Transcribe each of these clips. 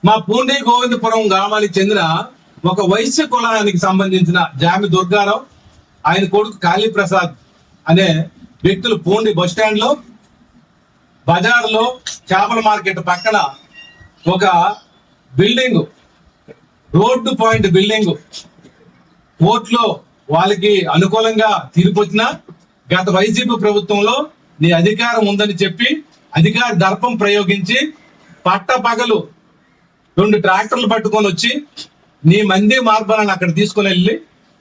మా పూండి గోవిందపురం గ్రామానికి చెందిన ఒక వైశ్య కులానికి సంబంధించిన జామి దుర్గారావు, ఆయన కొడుకు కాళీప్రసాద్ అనే వ్యక్తులు పూండి బస్ స్టాండ్ లో, బజార్లో, చేపల మార్కెట్ పక్కన ఒక బిల్డింగ్, రోడ్డు పాయింట్ బిల్డింగ్ కోర్టులో వాళ్ళకి అనుకూలంగా తీర్పు వచ్చినా గత వైసీపీ ప్రభుత్వంలో నీ అధికారం ఉందని చెప్పి అధికార దర్పం ప్రయోగించి పట్టపగలు 2 ట్రాక్టర్లు పట్టుకొని వచ్చి నీ మంది మార్బలను అక్కడ తీసుకుని వెళ్ళి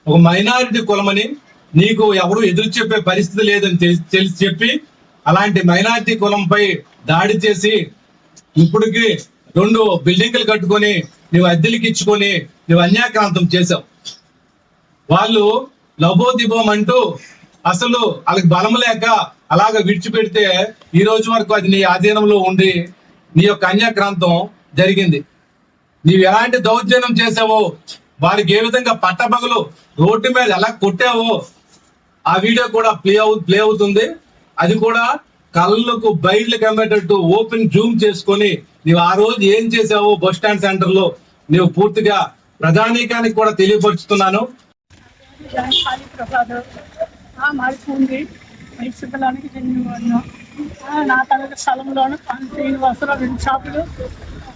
ఒక మైనారిటీ కులమని నీకు ఎవరు ఎదురు చెప్పే పరిస్థితి లేదని తెలిసి చెప్పి అలాంటి మైనారిటీ కులంపై దాడి చేసి ఇప్పటికి 2 బిల్డింగ్లు కట్టుకొని నువ్వు అద్దెలకి ఇచ్చుకొని నువ్వు అన్యాక్రాంతం చేశావు. వాళ్ళు లబోదిబోం అంటూ అసలు వాళ్ళకి బలం లేక అలాగ విడిచిపెడితే ఈ రోజు వరకు అది నీ ఆధీనంలో ఉండి నీ యొక్క అన్యాక్రాంతం జరిగింది. నీవు ఎలాంటి దౌర్జన్యం చేసావో, వారికి ఏ విధంగా పట్టపగలు రోడ్డు మీద ఎలా కొట్టావో ఆ వీడియో కూడా ప్లే అవుతుంది. అది కూడా కళ్ళకు బయర్లు కమ్మేటట్టు ఓపెన్ జూమ్ చేసుకొని నీవు ఆ రోజు ఏం చేసావో బస్ స్టాండ్ సెంటర్ లో నీవు పూర్తిగా ప్రధానికానికి కూడా తెలియపరుచుతున్నాను. మారిపోయింది వైసీపీలానికి చెందిన నా తన స్థలంలోనూ శ్రీనివాసరావు 2 షాపులు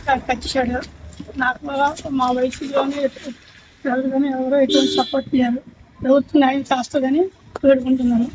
కట్టించాడు. నాకు మా వయసులోనే పిల్లలు కానీ ఎవరో ఎటువంటి సపోర్ట్ చేయాలి. ప్రభుత్వం న్యాయం చేస్తుందని వేడుకుంటున్నాను.